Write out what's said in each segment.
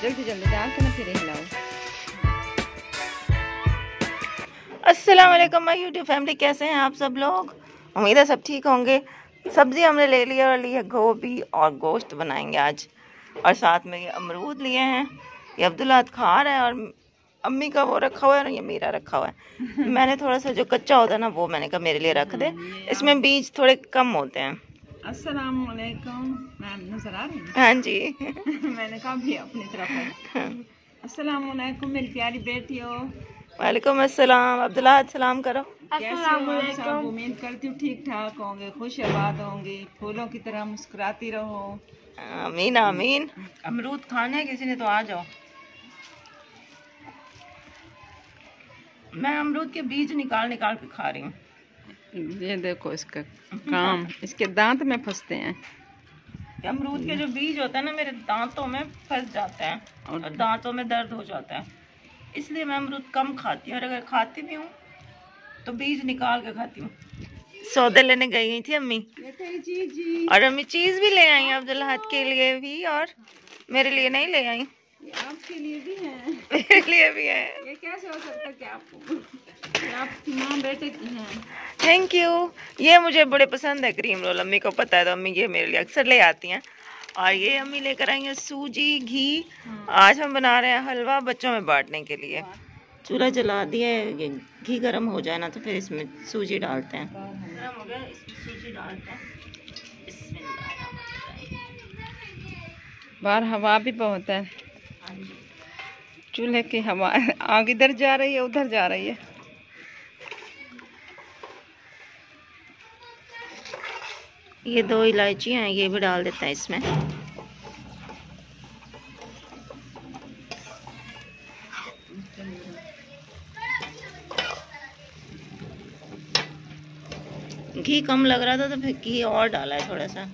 जल्दी जल्दी डाल के ना फिर हिलाओ। अस्सलाम वालेकुम माय यूट्यूब फैमिली, कैसे हैं आप सब लोग? उम्मीद है सब ठीक होंगे। सब्ज़ी हमने ले लिया और ली है गोभी और गोश्त बनाएंगे आज। और साथ में ये अमरूद लिए हैं, ये अब्दुल्ला खा रहा है और अम्मी का वो रखा हुआ है और ये मेरा रखा हुआ है। मैंने थोड़ा सा जो कच्चा होता है ना वो मैंने कहा मेरे लिए रख दे, इसमें बीज थोड़े कम होते हैं। अस्सलाम वालेकुम मैम, नजर आ रही है? हाँ जी। मैंने कहा भी अपनी तरफ है। अस्सलाम वालेकुम मेरी प्यारी बेटियों। वालेकुम अस्सलाम। अब्दुल्ला सलाम करो। कैसे हो आप सब? उम्मीद करती हूँ ठीक ठाक होंगे, खुश आबाद होंगे, फूलों की तरह मुस्कुराती रहो। आमीन आमीन। अमरूद खाने हैं किसी ने तो आ जाओ। मैं अमरूद के बीज निकाल निकाल के खा रही हूँ। ये देखो इसका काम, इसके दांत में फंसते हैं। अमरूद के जो बीज होते हैं ना मेरे दांतों में फंस जाते हैं और दांतों में दर्द हो जाता है, इसलिए मैं अमरूद कम खाती हूँ और अगर खाती भी हूँ तो बीज निकाल के खाती हूँ। सौदे लेने गई थी अम्मी और अम्मी चीज़ भी ले आई अब्दुल्ला हाथ के लिए भी और मेरे लिए नहीं ले आई। आपके लिए भी है, मेरे लिए भी है। ये कैसे हो सकता है कि आपकी माँ बेटे की हैं? Thank you. ये मुझे बड़े पसंद है क्रीम रोल, अम्मी को पता है तो अम्मी ये मेरे लिए अक्सर ले आती हैं। और ये अम्मी लेकर आई हैं सूजी घी। आज हम बना रहे हैं हलवा बच्चों में बांटने के लिए। चूल्हा जला दिया है, घी गर्म हो जाए ना तो फिर इसमें सूजी डालते हैं। गर्म हो गया, इसमें सूजी डालते हैं। बाहर हवा भी बहुत है, चूल्हे की हवा, आग इधर जा रही है उधर जा रही है। ये 2 इलायचियाँ हैं, ये भी डाल देते हैं इसमें। घी कम लग रहा था तो फिर घी और डाला है थोड़ा सा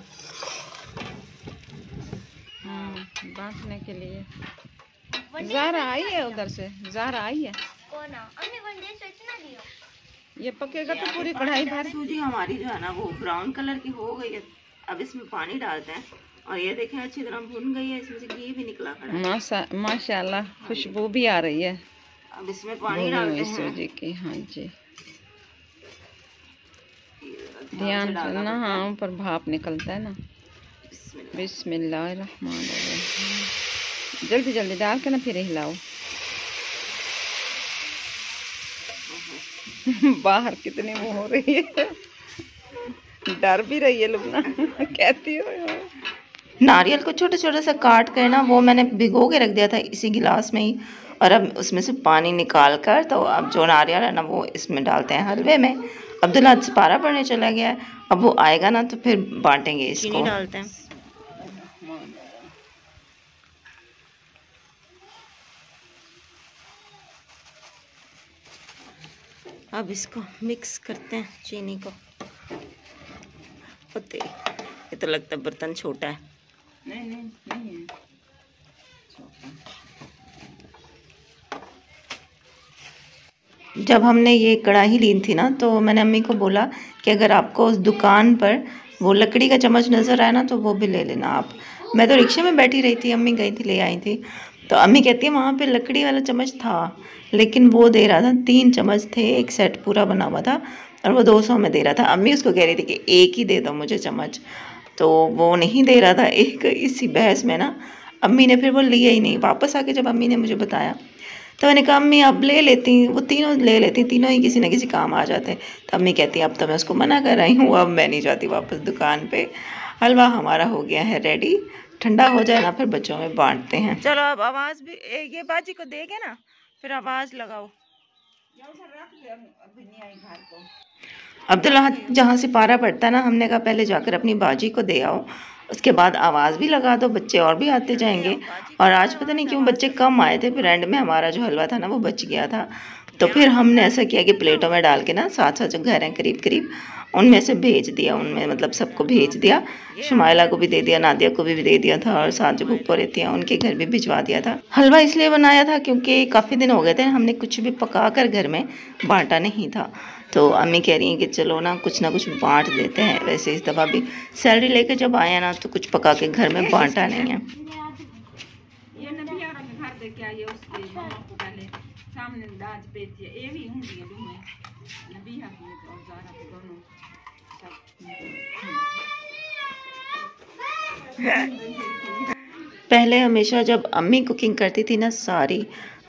बांटने के लिए। ज़ारा आई है उधर से, ज़ारा आई है। ये पकेगा तो पूरी कढ़ाई भर। सूजी हमारी जो है ना वो ब्राउन कलर की हो गई है। अब इसमें पानी डालते हैं और ये देखें अच्छी तरह भुन गई है, इसमें से घी भी निकला खड़ा है। माशाल्लाह खुशबू भी आ रही है। अब इसमें पानी डालते हैं सूजी की। हाँ जी, ध्यान से ना, हाँ ऊपर भाप निकलता है ना। बिस्मिल्लाहिर्रहमानिर्रहीम। जल्दी जल्दी डाल के ना फिर हिलाओ। बाहर कितनी वो हो रही है, डर भी रही है लुबना। कहती हो नारियल को छोटे छोटे सा काट कर ना वो मैंने भिगो के रख दिया था इसी गिलास में ही, और अब उसमें से पानी निकाल कर तो अब जो नारियल है ना वो इसमें डालते हैं हलवे में। अब्दुल्ला सिपारा पढ़ने चला गया है, अब वो आएगा ना तो फिर बांटेंगे इसको। चीनी डालते हैं। अब इसको मिक्स करते हैं चीनी को। ये तो लगता है बर्तन छोटा है। नहीं है। जब हमने ये कढ़ाई ली थी ना तो मैंने अम्मी को बोला कि अगर आपको उस दुकान पर वो लकड़ी का चम्मच नज़र आया ना तो वो भी ले लेना आप। मैं तो रिक्शे में बैठी रही थी, अम्मी गई थी ले आई थी, तो अम्मी कहती है वहाँ पे लकड़ी वाला चम्मच था लेकिन वो दे रहा था 3 चम्मच थे, एक सेट पूरा बना हुआ था और वो 200 में दे रहा था। अम्मी उसको कह रही थी कि एक ही दे दो मुझे चम्मच, तो वो नहीं दे रहा था एक। इसी बहस में ना अम्मी ने फिर वो लिया ही नहीं। वापस आके जब अम्मी ने मुझे बताया तो मैंने कहा अम्मी अब ले लेती, वो तीनों ले लेती, तीनों ही किसी न किसी काम आ जाते। तो अम्मी कहती अब तो मैं उसको मना कर रही हूँ, अब मैं नहीं जाती वापस दुकान पे। हलवा हमारा हो गया है रेडी, ठंडा हो जाए ना फिर बच्चों में बांटते हैं। चलो अब आवाज़ भी ये बाजी को देगे ना फिर आवाज़ लगाओ। अब्दुल्ला जहाँ से पारा पड़ता है ना, हमने कहा पहले जाकर अपनी बाजी को दे आओ, उसके बाद आवाज़ भी लगा दो, बच्चे और भी आते जाएंगे। और आज पता नहीं क्यों बच्चे कम आए थे, फिर एंड में हमारा जो हलवा था ना वो बच गया था। तो फिर हमने ऐसा किया कि प्लेटों में डाल के ना 7 जो घर हैं करीब करीब उनमें से भेज दिया, उनमें मतलब सबको भेज दिया। शुमाइला को भी दे दिया, नादिया को भी दे दिया था और साथ जो फूफो रहती हैं उनके घर भी भिजवा दिया था। हलवा इसलिए बनाया था क्योंकि काफ़ी दिन हो गए थे हमने कुछ भी पका कर घर में बांटा नहीं था। तो अम्मी कह रही हैं कि चलो ना कुछ बांट देते हैं। वैसे इस दफ़ा भी सैलरी लेकर जब आए ना तो कुछ पका के घर में बांटा नहीं है। लेके आई है उसके मामा को पहले सामने दाज पे थी ये भी होंगी है दूँ नबी हकी तो ज़ारा को दोनों पहले हमेशा जब अम्मी कुकिंग करती थी ना, सारी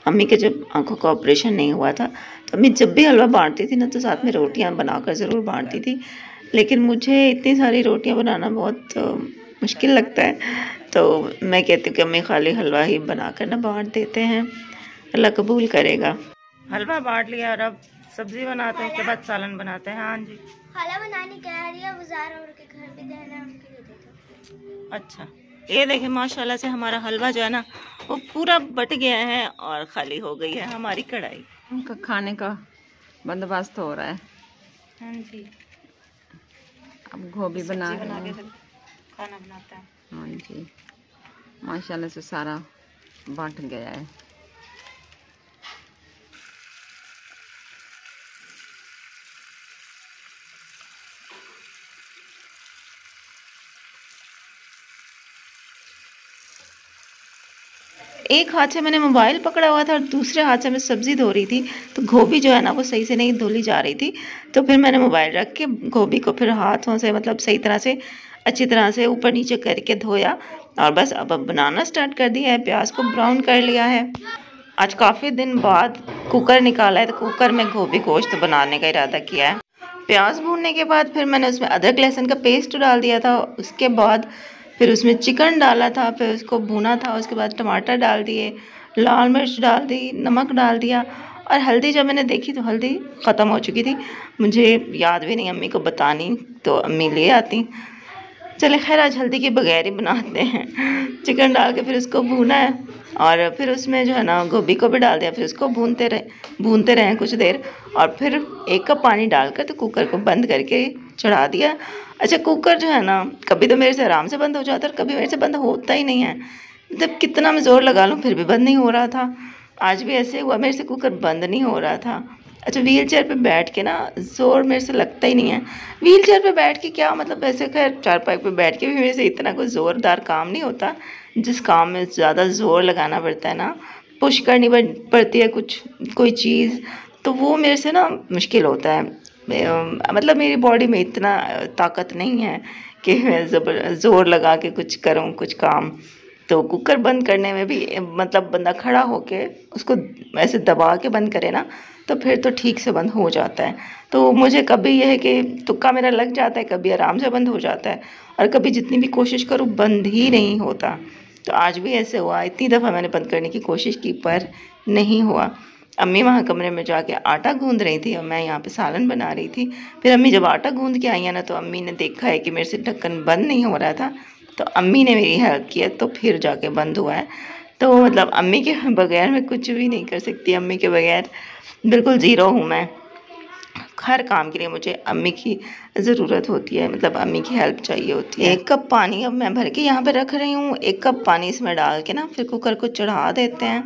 अम्मी के जब आंखों का ऑपरेशन नहीं हुआ था तो अम्मी जब भी हलवा बांटती थी ना तो साथ में रोटियां बनाकर ज़रूर बांटती थी। लेकिन मुझे इतनी सारी रोटियां बनाना बहुत मुश्किल लगता है, तो मैं कहती हूँ कि अम्मी खाली हलवा ही बनाकर ना बांट देते हैं, अल्लाह कबूल करेगा। हलवा बांट लिया और अब सब्जी बनाते हैं, उसके बाद सालन बनाते हैं। हाँ जी, खाला बनाने कह रही है, वो ज़ारा और के घर पे देना है, उनके लिए दे दो। अच्छा, ये देखें माशाल्लाह से हमारा हलवा जो है ना वो पूरा बट गया है और खाली हो गई है हमारी कढ़ाई। उनका खाने का बंदोबस्त हो रहा है। हाँ जी, अब गोभी बना के खाना बनाता है। हाँ जी, माशाल्लाह से सारा बट गया है। एक हाथ से मैंने मोबाइल पकड़ा हुआ था और दूसरे हाथ से मैं सब्ज़ी धो रही थी, तो गोभी जो है ना वो सही से नहीं धुली जा रही थी। तो फिर मैंने मोबाइल रख के गोभी को फिर हाथों से मतलब सही तरह से अच्छी तरह से ऊपर नीचे करके धोया और बस अब बनाना स्टार्ट कर दिया है। प्याज को ब्राउन कर लिया है। आज काफ़ी दिन बाद कुकर निकाला है, तो कुकर में गोभी गोश्त बनाने का इरादा किया है। प्याज भूनने के बाद फिर मैंने उसमें अदरक लहसुन का पेस्ट डाल दिया था। उसके बाद फिर उसमें चिकन डाला था, फिर उसको भुना था। उसके बाद टमाटर डाल दिए, लाल मिर्च डाल दी, नमक डाल दिया और हल्दी जब मैंने देखी तो हल्दी ख़त्म हो चुकी थी। मुझे याद भी नहीं अम्मी को बतानी, तो अम्मी ले आती। चले खैर, आज हल्दी के बगैर ही बनाते हैं। चिकन डाल के फिर उसको भूना है और फिर उसमें जो है ना गोभी को भी डाल दिया। फिर उसको भूनते रहे कुछ देर और फिर 1 कप पानी डालकर तो कुकर को बंद करके चढ़ा दिया। अच्छा, कुकर जो है ना कभी तो मेरे से आराम से बंद हो जाता है और कभी मेरे से बंद होता ही नहीं है। मतलब कितना मैं ज़ोर लगा लूँ फिर भी बंद नहीं हो रहा था। आज भी ऐसे हुआ, मेरे से कुकर बंद नहीं हो रहा था। अच्छा, व्हील चेयर पे बैठ के ना ज़ोर मेरे से लगता ही नहीं है। व्हील चेयर पे बैठ के क्या मतलब, ऐसे खैर चारपाई पे बैठ के भी मेरे से इतना कोई ज़ोरदार काम नहीं होता। जिस काम में ज़्यादा ज़ोर लगाना पड़ता है ना, पुश करनी पड़ती है कोई चीज़, तो वो मेरे से ना मुश्किल होता है। मतलब मेरी बॉडी में इतना ताकत नहीं है कि मैं ज़ोर लगा के कुछ करूँ कुछ काम। तो कुकर बंद करने में भी मतलब बंदा खड़ा होके उसको ऐसे दबा के बंद करे ना तो फिर तो ठीक से बंद हो जाता है। तो मुझे कभी यह है कि तुक्का मेरा लग जाता है, कभी आराम से बंद हो जाता है और कभी जितनी भी कोशिश करूँ बंद ही नहीं होता। तो आज भी ऐसे हुआ, इतनी दफ़ा मैंने बंद करने की कोशिश की पर नहीं हुआ। अम्मी वहाँ कमरे में जाके आटा गूंद रही थी और मैं यहाँ पे सालन बना रही थी। फिर अम्मी जब आटा गूंद के आई है ना तो अम्मी ने देखा है कि मेरे से ढक्कन बंद नहीं हो रहा था, तो अम्मी ने मेरी हेल्प किया तो फिर जाके बंद हुआ है। तो मतलब अम्मी के बगैर मैं कुछ भी नहीं कर सकती। अम्मी के बगैर बिल्कुल ज़ीरो हूँ मैं। हर काम के लिए मुझे अम्मी की ज़रूरत होती है, मतलब अम्मी की हेल्प चाहिए होती है। 1 कप पानी अब मैं भर के यहाँ पे रख रही हूँ। 1 कप पानी इसमें डाल के ना फिर कुकर को चढ़ा देते हैं।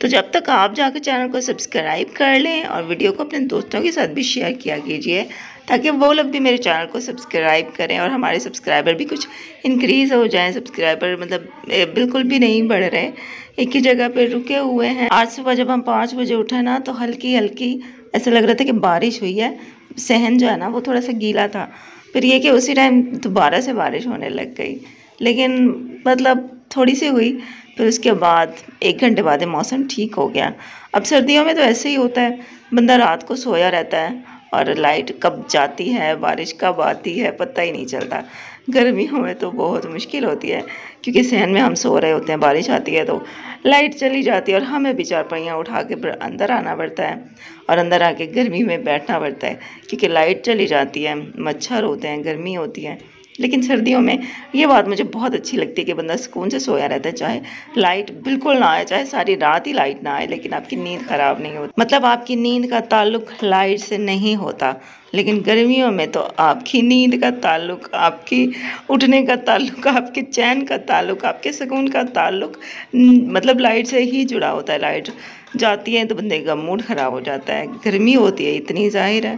तो जब तक आप जाकर चैनल को सब्सक्राइब कर लें और वीडियो को अपने दोस्तों के साथ भी शेयर किया कीजिए ताकि वो लोग भी मेरे चैनल को सब्सक्राइब करें और हमारे सब्सक्राइबर भी कुछ इंक्रीज़ हो जाएं। सब्सक्राइबर मतलब बिल्कुल भी नहीं बढ़ रहे, एक ही जगह पे रुके हुए हैं। आज सुबह जब हम 5 बजे उठे ना तो हल्की हल्की ऐसा लग रहा था कि बारिश हुई है। सहन जो है ना वो थोड़ा सा गीला था। फिर ये कि उसी टाइम दोबारा से बारिश होने लग गई, लेकिन मतलब थोड़ी सी हुई। फिर उसके बाद 1 घंटे बाद मौसम ठीक हो गया। अब सर्दियों में तो ऐसे ही होता है, बंदा रात को सोया रहता है और लाइट कब जाती है बारिश कब आती है पता ही नहीं चलता। गर्मियों में तो बहुत मुश्किल होती है क्योंकि सहन में हम सो रहे होते हैं, बारिश आती है तो लाइट चली जाती है और हमें भी चारपाइयाँ उठा के अंदर आना पड़ता है और अंदर आके गर्मी में बैठना पड़ता है क्योंकि लाइट चली जाती है, मच्छर होते हैं, गर्मी होती है। लेकिन सर्दियों में ये बात मुझे बहुत अच्छी लगती है कि बंदा सुकून से सोया रहता है, चाहे लाइट बिल्कुल ना आए, चाहे सारी रात ही लाइट ना आए, लेकिन आपकी नींद ख़राब नहीं होती। मतलब आपकी नींद का ताल्लुक लाइट से नहीं होता, लेकिन गर्मियों में तो आपकी नींद का ताल्लुक, आपकी उठने का ताल्लुक, आपके चैन का ताल्लुक, आपके सुकून का ताल्लुक मतलब लाइट से ही जुड़ा होता है। लाइट जाती है तो बंदे का मूड ख़राब हो जाता है, गर्मी होती है इतनी, ज़ाहिर है।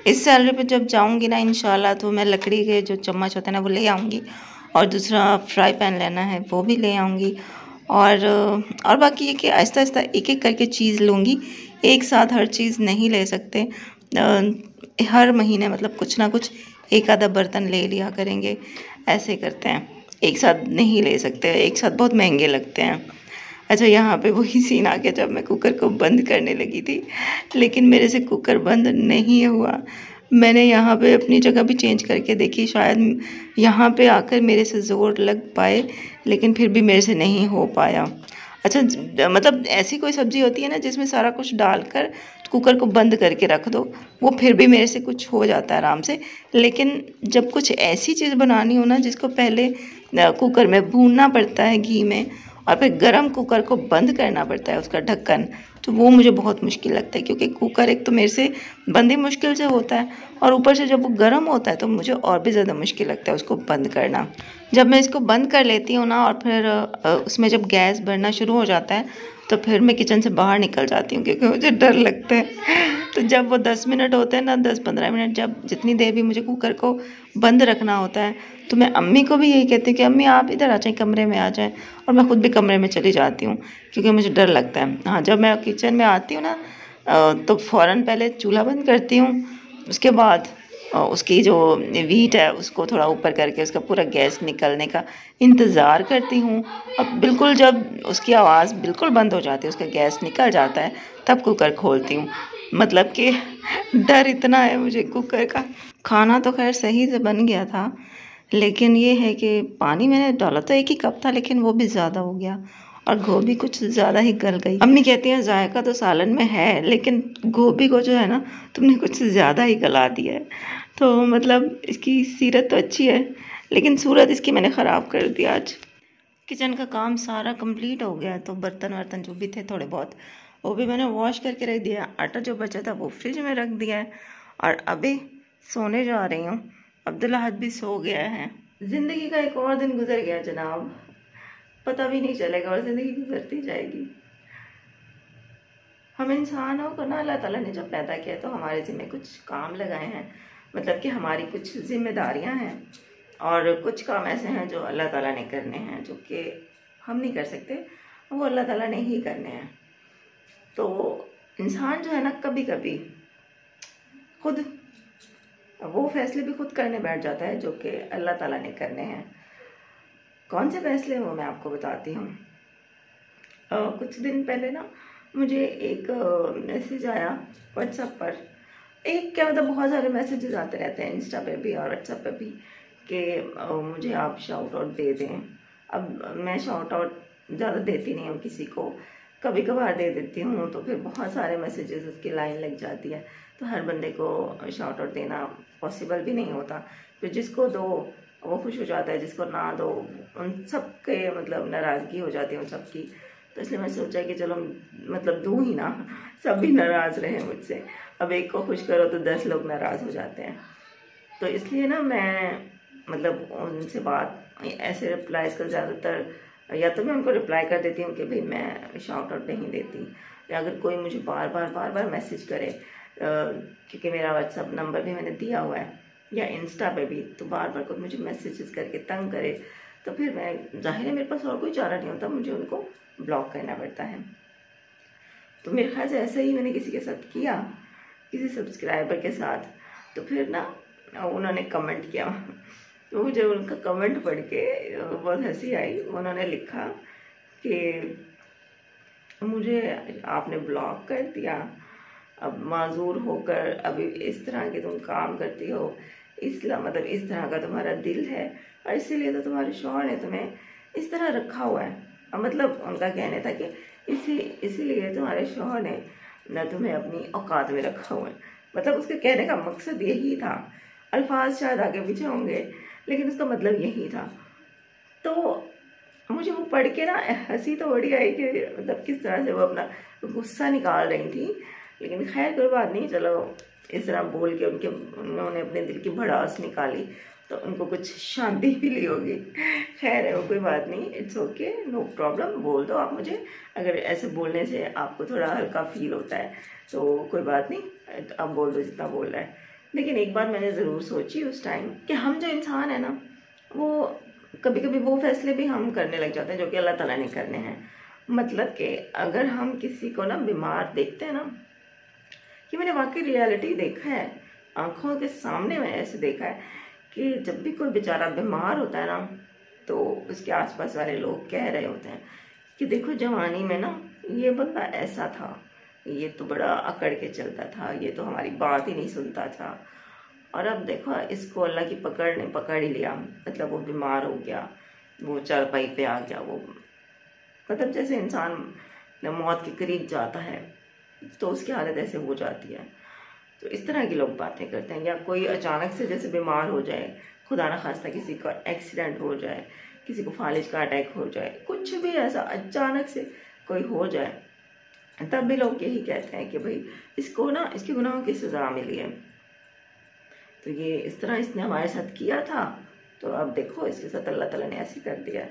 इस सैलरी पे जब जाऊंगी ना इंशाल्लाह तो मैं लकड़ी के जो चम्मच होते हैं ना वो ले आऊँगी और दूसरा फ्राई पैन लेना है वो भी ले आऊँगी और बाकी ये कि आहिस्ता आहिस्ता एक एक करके चीज़ लूँगी, एक साथ हर चीज़ नहीं ले सकते। हर महीने मतलब कुछ ना कुछ एक आधा बर्तन ले लिया करेंगे, ऐसे करते हैं, एक साथ नहीं ले सकते, एक साथ बहुत महंगे लगते हैं। अच्छा, यहाँ पे वही सीन आ गया जब मैं कुकर को बंद करने लगी थी, लेकिन मेरे से कुकर बंद नहीं हुआ। मैंने यहाँ पे अपनी जगह भी चेंज करके देखी, शायद यहाँ पे आकर मेरे से ज़ोर लग पाए, लेकिन फिर भी मेरे से नहीं हो पाया। अच्छा, मतलब ऐसी कोई सब्ज़ी होती है ना जिसमें सारा कुछ डालकर कुकर को बंद करके रख दो, वो फिर भी मेरे से कुछ हो जाता है आराम से। लेकिन जब कुछ ऐसी चीज़ बनानी हो ना जिसको पहले कुकर में भूनना पड़ता है घी में, और फिर गरम कुकर को बंद करना पड़ता है उसका ढक्कन, तो वो मुझे बहुत मुश्किल लगता है, क्योंकि कुकर एक तो मेरे से बंद ही मुश्किल से होता है, और ऊपर से जब वो गर्म होता है तो मुझे और भी ज़्यादा मुश्किल लगता है उसको बंद करना। जब मैं इसको बंद कर लेती हूँ ना, और फिर उसमें जब गैस बढ़ना शुरू हो जाता है, तो फिर मैं किचन से बाहर निकल जाती हूँ, क्योंकि मुझे डर लगता है। तो जब वो 10 मिनट होते हैं ना, 10-15 मिनट, जब जितनी देर भी मुझे कुकर को बंद रखना होता है, तो मैं अम्मी को भी यही कहती हूँ कि अम्मी आप इधर आ जाएं, कमरे में आ जाएं, और मैं खुद भी कमरे में चली जाती हूँ, क्योंकि मुझे डर लगता है। हाँ, जब मैं किचन में आती हूँ ना, तो फ़ौरन पहले चूल्हा बंद करती हूँ, उसके बाद उसकी जो वीट है उसको थोड़ा ऊपर करके उसका पूरा गैस निकलने का इंतज़ार करती हूँ। अब बिल्कुल जब उसकी आवाज़ बिल्कुल बंद हो जाती है, उसका गैस निकल जाता है, तब कुकर खोलती हूँ। मतलब कि डर इतना है मुझे कुकर का। खाना तो खैर सही से बन गया था, लेकिन ये है कि पानी मैंने डाला तो 1 ही कप था, लेकिन वो भी ज़्यादा हो गया, और गोभी कुछ ज़्यादा ही गल गई। अम्मी कहती हैं जायका तो सालन में है, लेकिन गोभी को जो है ना, तुमने कुछ ज़्यादा ही गला दिया है। तो मतलब इसकी सीरत तो अच्छी है, लेकिन सूरत इसकी मैंने ख़राब कर दिया आज। किचन का काम सारा कंप्लीट हो गया, तो बर्तन वर्तन जो भी थे थोड़े बहुत, वो भी मैंने वॉश करके रख दिया। आटा जो बचा था वो फ्रिज में रख दिया है, और अभी सोने जा रही हूँ। अब्दुल्ला हद भी सो गया है। ज़िंदगी का एक और दिन गुजर गया जनाब, पता भी नहीं चलेगा, और ज़िंदगी गुजरती जाएगी। हम इंसानों को ना अल्लाह ताला ने जब पैदा किया तो हमारे ज़िम्मे कुछ काम लगाए हैं, मतलब कि हमारी कुछ जिम्मेदारियां हैं, और कुछ काम ऐसे हैं जो अल्लाह ताला ने करने हैं, जो कि हम नहीं कर सकते, वो अल्लाह ताला ने ही करने हैं। तो इंसान जो है ना, कभी कभी खुद वो फैसले भी खुद करने बैठ जाता है जो कि अल्लाह ताला ने करने हैं। कौन से फैसले वो मैं आपको बताती हूँ। कुछ दिन पहले ना मुझे एक मैसेज आया व्हाट्सएप पर। एक क्या मतलब बहुत सारे मैसेजेस आते रहते हैं इंस्टा पे भी और व्हाट्सएप पे भी कि मुझे आप शाउट आउट दे दें। अब मैं शाउट आउट ज़्यादा देती नहीं हूँ किसी को, कभी कभार दे देती हूँ, तो फिर बहुत सारे मैसेजेस उसकी लाइन लग जाती है, तो हर बंदे को शाउट आउट देना पॉसिबल भी नहीं होता। फिर जिसको दो वो खुश हो जाता है, जिसको ना दो उन सब के मतलब नाराज़गी हो जाती है उन सबकी। तो इसलिए मैं सोचा कि चलो मतलब दूँ ही ना, सब भी नाराज़ रहे मुझसे। अब एक को खुश करो तो 10 लोग नाराज़ हो जाते हैं। तो इसलिए ना मैं मतलब उनसे बात ऐसे रिप्लाईज का ज़्यादातर, या तो मैं उनको रिप्लाई कर देती हूँ कि भाई मैं शाउट आउट नहीं देती, या अगर कोई मुझे बार बार मैसेज करे, क्योंकि मेरा व्हाट्सअप नंबर भी मैंने दिया हुआ है, या इंस्टा पे भी, तो बार बार कोई मुझे मैसेजेस करके तंग करे, तो फिर मैं जाहिर है मेरे पास और कोई चारा नहीं होता, मुझे उनको ब्लॉक करना पड़ता है। तो मेरे ख्याल से ऐसे ही मैंने किसी के साथ किया, किसी सब्सक्राइबर के साथ। तो फिर ना उन्होंने कमेंट किया, तो मुझे उनका कमेंट पढ़ के बहुत हंसी आई। उन्होंने लिखा कि मुझे आपने ब्लॉक कर दिया, अब माजूर होकर अभी इस तरह के तुम काम करती हो, मतलब इस तरह का तुम्हारा दिल है, और इसीलिए तो तुम्हारे शौहर ने तुम्हें इस तरह रखा हुआ है। मतलब उनका कहना था कि इसीलिए तुम्हारे शौहर ने न तुम्हें अपनी औकात में रखा हुआ है। मतलब उसके कहने का मकसद यही था, अल्फाज शायद आगे पीछे होंगे, लेकिन उसका मतलब यही था। तो मुझे वो पढ़ के ना हंसी तो बड़ी आई कि मतलब किस तरह से वो अपना गुस्सा निकाल रही थी। लेकिन खैर कोई बात नहीं, चलो इस तरह बोल के उन्होंने अपने दिल की भड़ास निकाली, तो उनको कुछ शांति मिली होगी। खैर है वो, कोई बात नहीं, इट्स ओके, नो प्रॉब्लम। बोल दो आप मुझे, अगर ऐसे बोलने से आपको थोड़ा हल्का फील होता है तो कोई बात नहीं, आप बोल दो जितना बोल रहा है। लेकिन एक बात मैंने ज़रूर सोची उस टाइम कि हम जो इंसान है ना, वो कभी कभी वो फैसले भी हम करने लग जाते हैं जो कि अल्लाह ताला ने करने हैं। मतलब कि अगर हम किसी को ना बीमार देखते हैं ना, कि मैंने वाकई रियलिटी देखा है, आंखों के सामने मैंने ऐसे देखा है कि जब भी कोई बेचारा बीमार होता है ना, तो उसके आसपास वाले लोग कह रहे होते हैं कि देखो जवानी में ना ये बंदा ऐसा था, ये तो बड़ा अकड़ के चलता था, ये तो हमारी बात ही नहीं सुनता था, और अब देखो इसको अल्लाह की पकड़ ने पकड़ ही लिया, मतलब वो बीमार हो गया, वो चारपाई पे आ गया, वो मतलब जैसे इंसान मौत के करीब जाता है तो उसकी हालत ऐसे हो जाती है। तो इस तरह के लोग बातें करते हैं। या कोई अचानक से जैसे बीमार हो जाए, खुदा ना खास्ता किसी का एक्सीडेंट हो जाए, किसी को फालिज का अटैक हो जाए, कुछ भी ऐसा अचानक से कोई हो जाए, तब भी लोग यही कहते हैं कि भाई इसको ना इसके गुनाहों की सज़ा मिली है, तो ये इस तरह इसने हमारे साथ किया था, तो अब देखो इसके साथ अल्लाह ताला ने ऐसे कर दिया।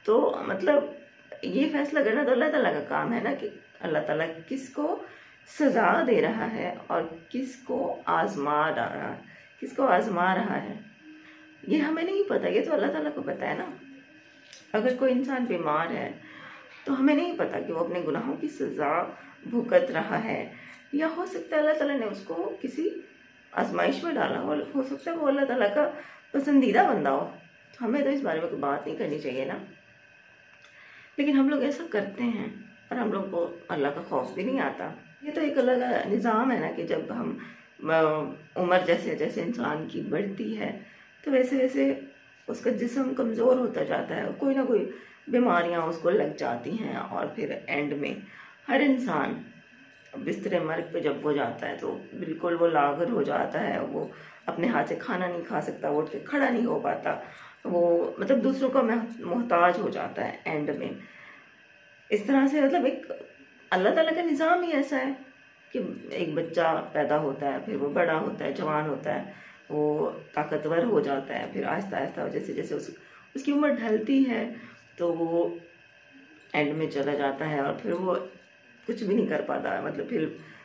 तो मतलब ये फैसला करना तो अल्लाह ताला का काम है ना, कि अल्लाह ताला किसको सज़ा दे रहा है और किसको आजमा रहा है, किसको आजमा रहा है, ये हमें नहीं पता, ये तो अल्लाह ताला को पता है ना। अगर कोई इंसान बीमार है तो हमें नहीं पता कि वो अपने गुनाहों की सज़ा भुगत रहा है, या हो सकता है अल्लाह ताला ने उसको किसी आजमाइश में डाला हो सकता है वो अल्लाह ताला का पसंदीदा बंदा हो। तो हमें तो इस बारे में कोई बात नहीं करनी चाहिए ना, लेकिन हम लोग ऐसा करते हैं और हम लोग को अल्लाह का खौफ भी नहीं आता। ये तो एक अलग निज़ाम है ना, कि जब हम उम्र जैसे जैसे इंसान की बढ़ती है तो वैसे वैसे उसका जिस्म कमज़ोर होता जाता है, कोई ना कोई बीमारियां उसको लग जाती हैं, और फिर एंड में हर इंसान बिस्तरे मर्ग पे जब वो जाता है तो बिल्कुल वो लागर हो जाता है, वो अपने हाथ से खाना नहीं खा सकता, वो उठ के खड़ा नहीं हो पाता, वो मतलब दूसरों का मोहताज हो जाता है एंड में। इस तरह से मतलब एक अल्लाह ताला का निज़ाम ही ऐसा है कि एक बच्चा पैदा होता है, फिर वो बड़ा होता है, जवान होता है, वो ताकतवर हो जाता है, फिर आहिस्ता आहिस्ता जैसे जैसे उसकी उम्र ढलती है तो वो एंड में चला जाता है, और फिर वो कुछ भी नहीं कर पाता है, मतलब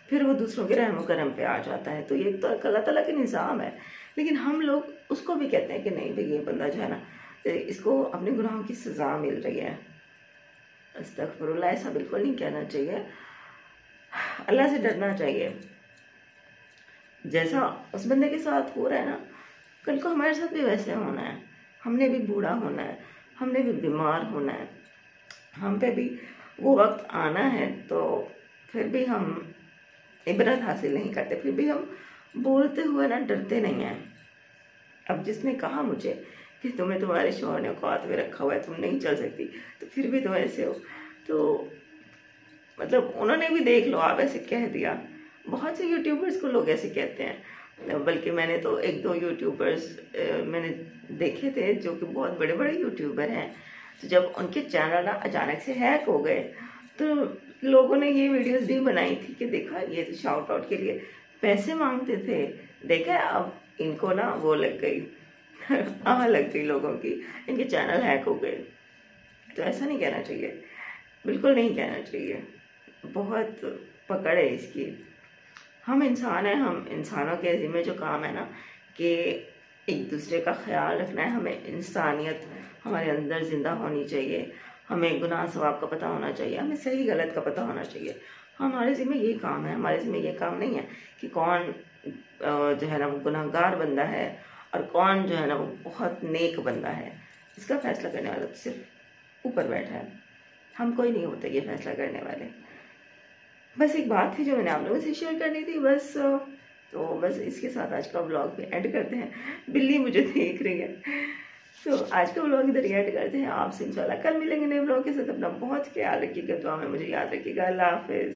फिर वो दूसरों के रहम करम पे आ जाता है। तो ये तो अल्लाह ताला का निज़ाम है, लेकिन हम लोग उसको भी कहते हैं कि नहीं भाई ये बंदा जो है ना, इसको अपने गुनाहों की सज़ा मिल रही है। अस्तगफिरुल्लाह, ऐसा बिल्कुल नहीं कहना चाहिए, अल्लाह से डरना चाहिए। जैसा उस बंदे के साथ हो रहा है ना, कल को हमारे साथ भी वैसे होना है, हमने भी बूढ़ा होना है, हमने भी बीमार होना है, हम पे भी वो वक्त आना है, तो फिर भी हम इबरत हासिल नहीं करते, फिर भी हम बोलते हुए ना डरते नहीं हैं। अब जिसने कहा मुझे कि तुम्हें तुम्हारे शौहर ने औकात में रखा हुआ है, तुम नहीं चल सकती, तो फिर भी तुम ऐसे हो, तो मतलब उन्होंने भी देख लो, आप ऐसे कह दिया। बहुत से यूट्यूबर्स को लोग ऐसे कहते हैं, बल्कि मैंने तो एक दो यूट्यूबर्स मैंने देखे थे जो कि बहुत बड़े बड़े यूट्यूबर हैं, तो जब उनके चैनल ना अचानक से हैक हो गए तो लोगों ने ये वीडियोस भी बनाई थी कि देखा ये तो शाउट आउट के लिए पैसे मांगते थे, देखा अब इनको ना वो लग गई आह लग गई लोगों की, इनके चैनल हैक हो गए। तो ऐसा नहीं कहना चाहिए, बिल्कुल नहीं कहना चाहिए, बहुत पकड़ है इसकी। हम इंसान हैं, हम इंसानों के ज़िम्मे जो काम है ना कि एक दूसरे का ख्याल रखना है, हमें इंसानियत हमारे अंदर ज़िंदा होनी चाहिए, हमें गुनाह सवाब का पता होना चाहिए, हमें सही गलत का पता होना चाहिए। हमारे ज़िम्मे ये काम है, हमारे ज़िम्मे ये काम नहीं है कि कौन जो है ना वो गुनाहगार बंदा है और कौन जो है ना वो बहुत नेक बंदा है। इसका फैसला करने वाला तो सिर्फ ऊपर बैठा है, हम कोई नहीं होते ये फैसला करने वाले। बस एक बात थी जो मैंने आप लोगों से शेयर करनी थी बस। तो बस इसके साथ आज का व्लॉग भी एंड करते हैं। बिल्ली मुझे देख रही है, तो आज का व्लॉग इधर एंड करते हैं। आपसे इंशाल्लाह कल मिलेंगे नए व्लॉग के साथ। अपना बहुत ख्याल रखिएगा, दुआ में मुझे याद रखिएगा। अल्लाह हाफिज़।